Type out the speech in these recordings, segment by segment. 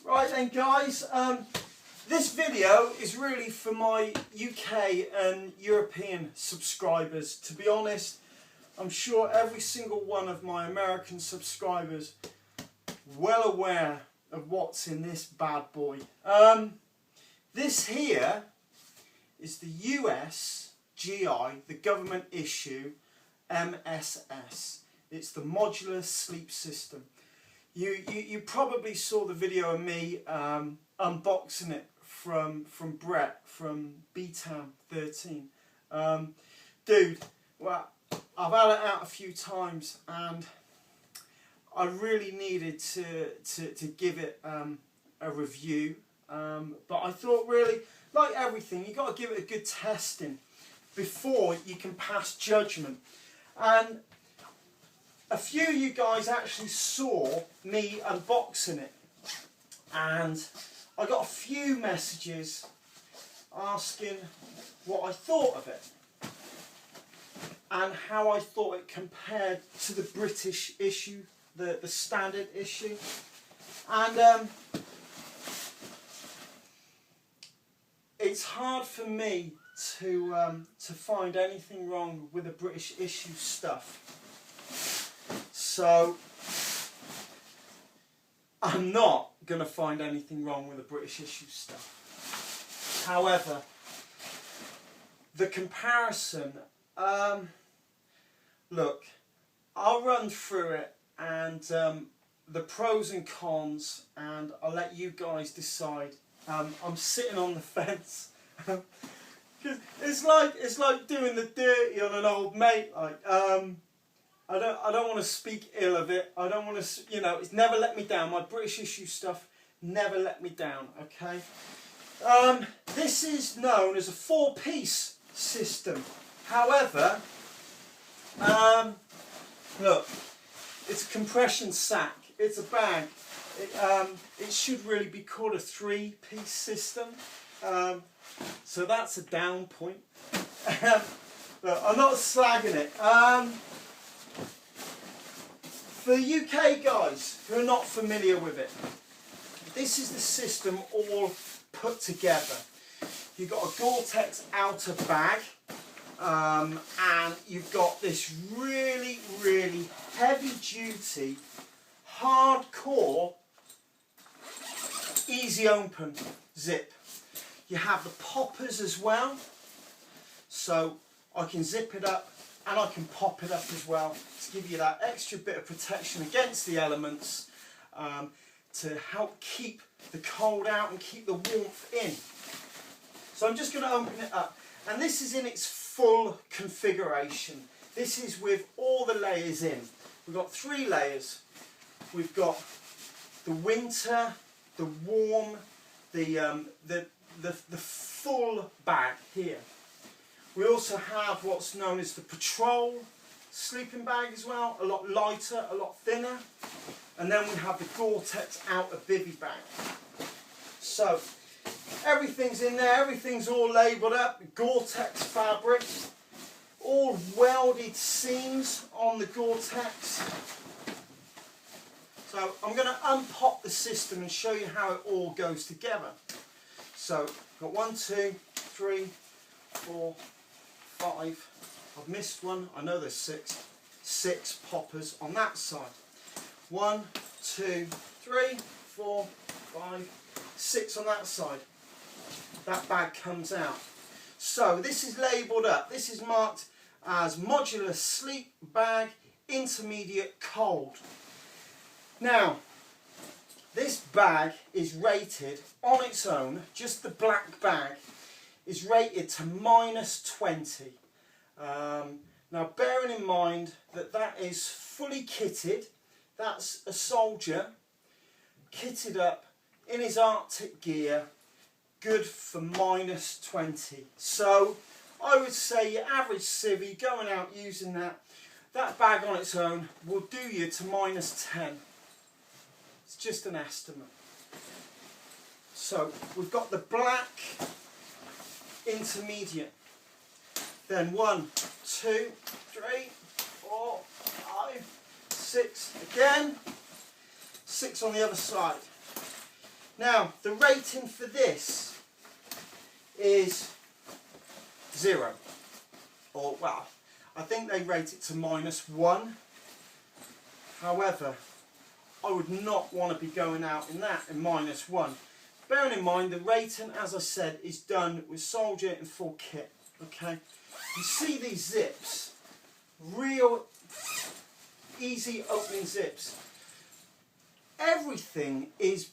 Right then guys, this video is really for my UK and European subscribers. To be honest, I'm sure every single one of my American subscribers well aware of what's in this bad boy. This here is the USGI, the government issue MSS. It's the Modular Sleep System. You probably saw the video of me unboxing it from Brett from B-Town 13. Dude, well, I've had it out a few times and I really needed to give it a review, but I thought really, like everything, you've got to give it a good testing before you can pass judgment. And a few of you guys actually saw me unboxing it, and I got a few messages asking what I thought of it and how I thought it compared to the British issue, the standard issue. And it's hard for me to find anything wrong with the British issue stuff. So I'm not going to find anything wrong with the British issue stuff. However, the comparison, look, I'll run through it and the pros and cons, and I'll let you guys decide. I'm sitting on the fence. It's like doing the dirty on an old mate. Like, I don't want to speak ill of it. I don't want to, you know, it's never let me down. My British issue stuff never let me down, okay? This is known as a 4-piece system. However, look, it's a compression sack. It's a bag. It should really be called a 3-piece system. So that's a down point. Look, I'm not slagging it. For the UK guys who are not familiar with it, this is the system all put together. You've got a Gore-Tex outer bag, and you've got this really, really heavy-duty, hardcore, easy open zip. You have the poppers as well, so I can zip it up and I can pop it up as well to give you that extra bit of protection against the elements, to help keep the cold out and keep the warmth in. So I'm just going to open it up, and this is in its full configuration. This is with all the layers in. We've got 3 layers. We've got the winter, the warm, the full bag here. We also have what's known as the patrol sleeping bag as well, a lot lighter, a lot thinner. And then we have the Gore-Tex outer bivvy bag. So everything's in there, everything's all labelled up, Gore-Tex fabric, all welded seams on the Gore-Tex. So I'm going to unpop the system and show you how it all goes together. So got 1, 2, 3, 4, 5. I've missed one. I know there's 6. 6 poppers on that side. 1, 2, 3, 4, 5, 6 on that side. That bag comes out. So this is labelled up. This is marked as Modular Sleep Bag Intermediate Cold. Now, this bag is rated on its own, just the black bag, is rated to -20. Now bearing in mind that that is fully kitted, that's a soldier kitted up in his Arctic gear, good for -20. So I would say your average civvy going out using that bag on its own will do you to -10. It's just an estimate. So we've got the black intermediate. Then 1, 2, 3, 4, 5, 6 again. 6 on the other side. Now, the rating for this is 0. Or, well, I think they rate it to -1. However, I would not want to be going out in that in -1. Bearing in mind, the rating, as I said, is done with soldier in full kit. Okay, you see these zips, real easy opening zips. Everything is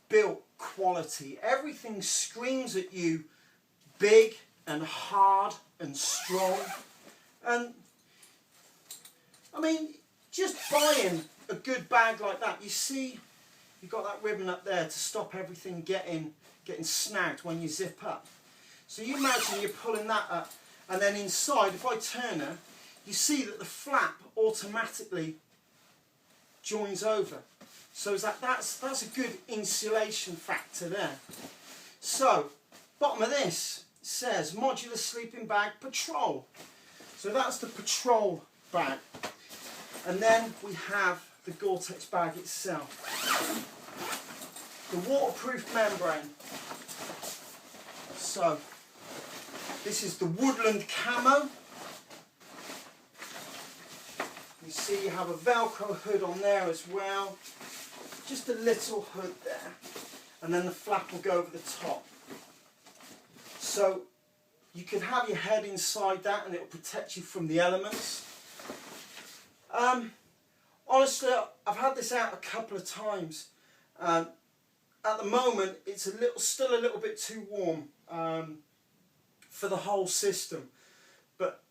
built quality. Everything screams at you big and hard and strong. And I mean, just buying a good bag like that, you see you've got that ribbon up there to stop everything getting snagged when you zip up. So you imagine you're pulling that up, and then inside, if I turn her, you see that the flap automatically joins over. So that's a good insulation factor there. So, bottom of this says Modular Sleeping Bag Patrol. So that's the patrol bag. And then we have the Gore-Tex bag itself. The waterproof membrane. So, this is the woodland camo. You see you have a Velcro hood on there as well. Just a little hood there. And then the flap will go over the top. So you can have your head inside that and it will protect you from the elements. Honestly, I've had this out a couple of times. At the moment, it's still a little bit too warm for the whole system. But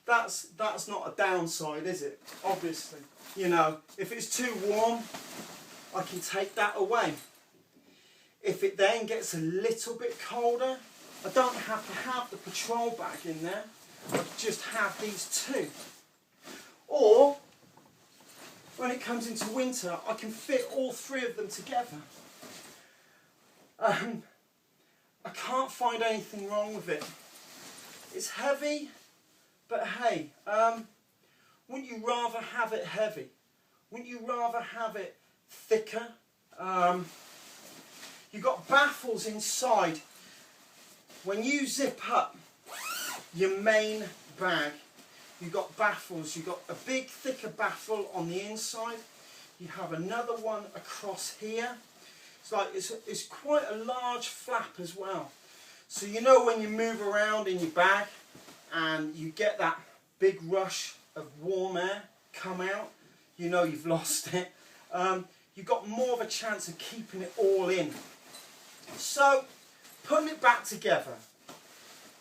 that's not a downside, is it? Obviously, you know, if it's too warm, I can take that away. If it then gets a little bit colder, I don't have to have the patrol bag in there. I can just have these two. Or, when it comes into winter, I can fit all three of them together. I can't find anything wrong with it. It's heavy, but hey, wouldn't you rather have it heavy? Wouldn't you rather have it thicker? You've got baffles inside. When you zip up your main bag, you've got baffles. You've got a big, thicker baffle on the inside. You have another one across here. It's quite a large flap as well. So you know when you move around in your bag and you get that big rush of warm air come out, you know you've lost it. You've got more of a chance of keeping it all in. So, putting it back together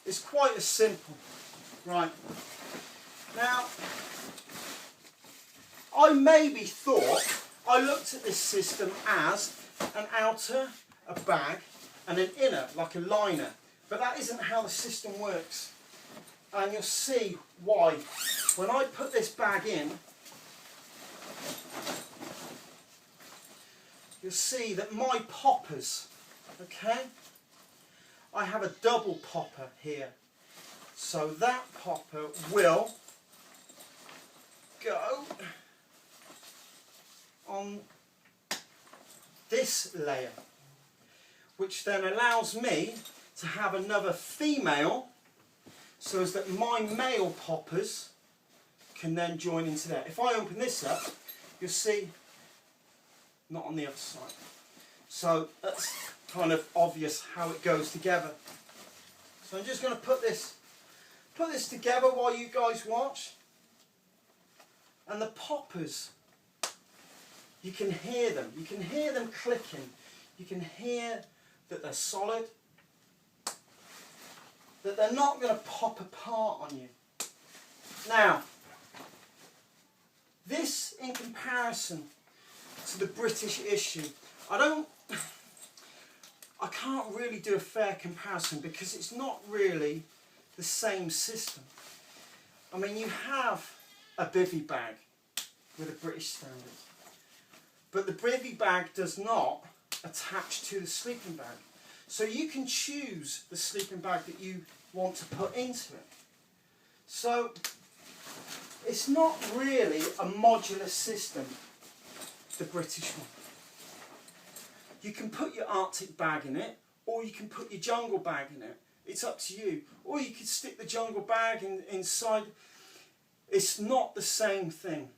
is quite as simple. Right. Now, I maybe thought, I looked at this system as an outer, a bag, and an inner, like a liner. But that isn't how the system works. And you'll see why. When I put this bag in, you'll see that my poppers, okay, I have a double popper here. So that popper will go on this layer, which then allows me to have another female, so as that my male poppers can then join into there. If I open this up, you'll see, not on the other side. So that's kind of obvious how it goes together. So I'm just going to put this together while you guys watch. And the poppers, you can hear them. You can hear them clicking. You can hear that they're solid. That they're not going to pop apart on you. Now, this in comparison to the British issue, I can't really do a fair comparison because it's not really the same system. I mean, you have a bivvy bag with a British standard, but the bivvy bag does not attach to the sleeping bag. So you can choose the sleeping bag that you want to put into it. So it's not really a modular system, the British one. You can put your Arctic bag in it, or you can put your jungle bag in it. It's up to you. Or you could stick the jungle bag inside. It's not the same thing.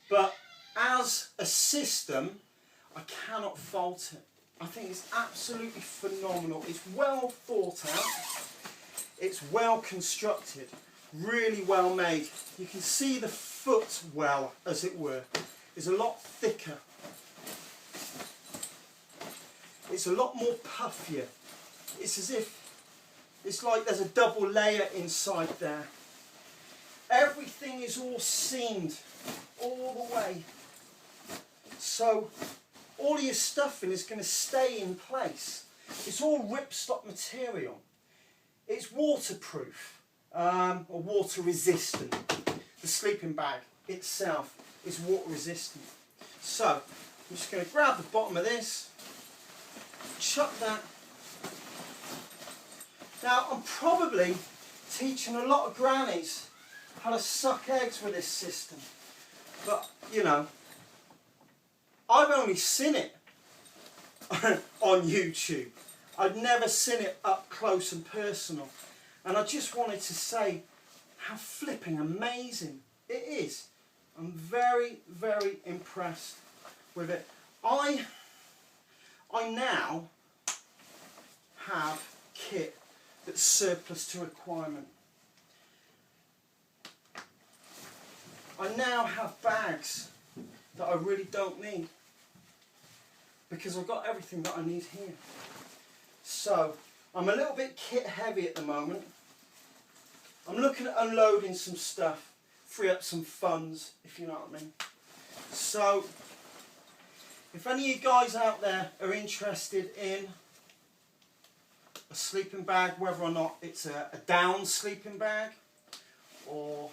But as a system, I cannot fault it. I think it's absolutely phenomenal. It's well thought out. It's well constructed. Really well made. You can see the footwell, as it were, is a lot thicker. It's a lot more puffier. It's as if, it's like there's a double layer inside there. Everything is all seamed all the way. So all your stuffing is going to stay in place. It's all ripstop material. It's waterproof, or water resistant. The sleeping bag itself is water resistant. So I'm just going to grab the bottom of this, chuck that. Now I'm probably teaching a lot of grannies how to suck eggs with this system, but you know, I've only seen it on YouTube. I'd never seen it up close and personal, and I just wanted to say how flipping amazing it is. I'm very, very impressed with it. I now have kit that's surplus to requirement. I now have bags that I really don't need, because I've got everything that I need here. So I'm a little bit kit heavy at the moment. I'm looking at unloading some stuff, free up some funds, if you know what I mean. So if any of you guys out there are interested in a sleeping bag, whether or not it's a down sleeping bag or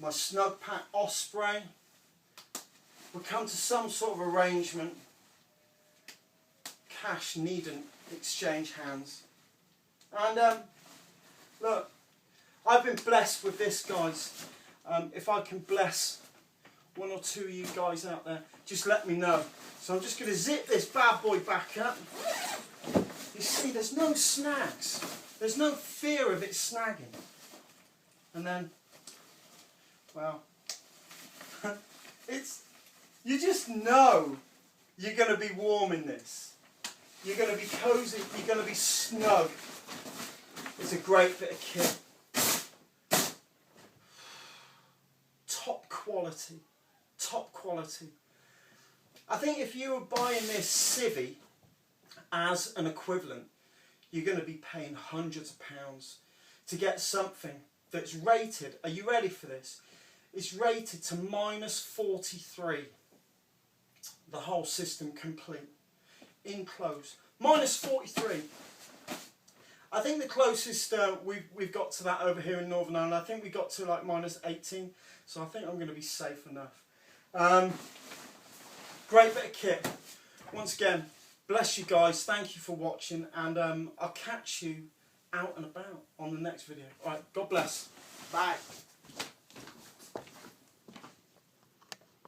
my Snug Pack Osprey, we'll come to some sort of arrangement. Cash needn't exchange hands. And look, I've been blessed with this, guys. If I can bless one or two of you guys out there, just let me know. So I'm just going to zip this bad boy back up. You see, there's no snags. There's no fear of it snagging. And then, well, you just know you're going to be warm in this. You're going to be cozy, you're going to be snug. It's a great bit of kit. Top quality. Top quality. I think if you were buying this civvy as an equivalent, you're going to be paying hundreds of pounds to get something that's rated, are you ready for this? It's rated to -43. The whole system complete. Enclosed. -43. I think the closest we've got to that over here in Northern Ireland, I think we got to like -18. So I think I'm going to be safe enough. Great bit of kit. Once again, bless you guys. Thank you for watching, and I'll catch you out and about on the next video. Alright, God bless. Bye.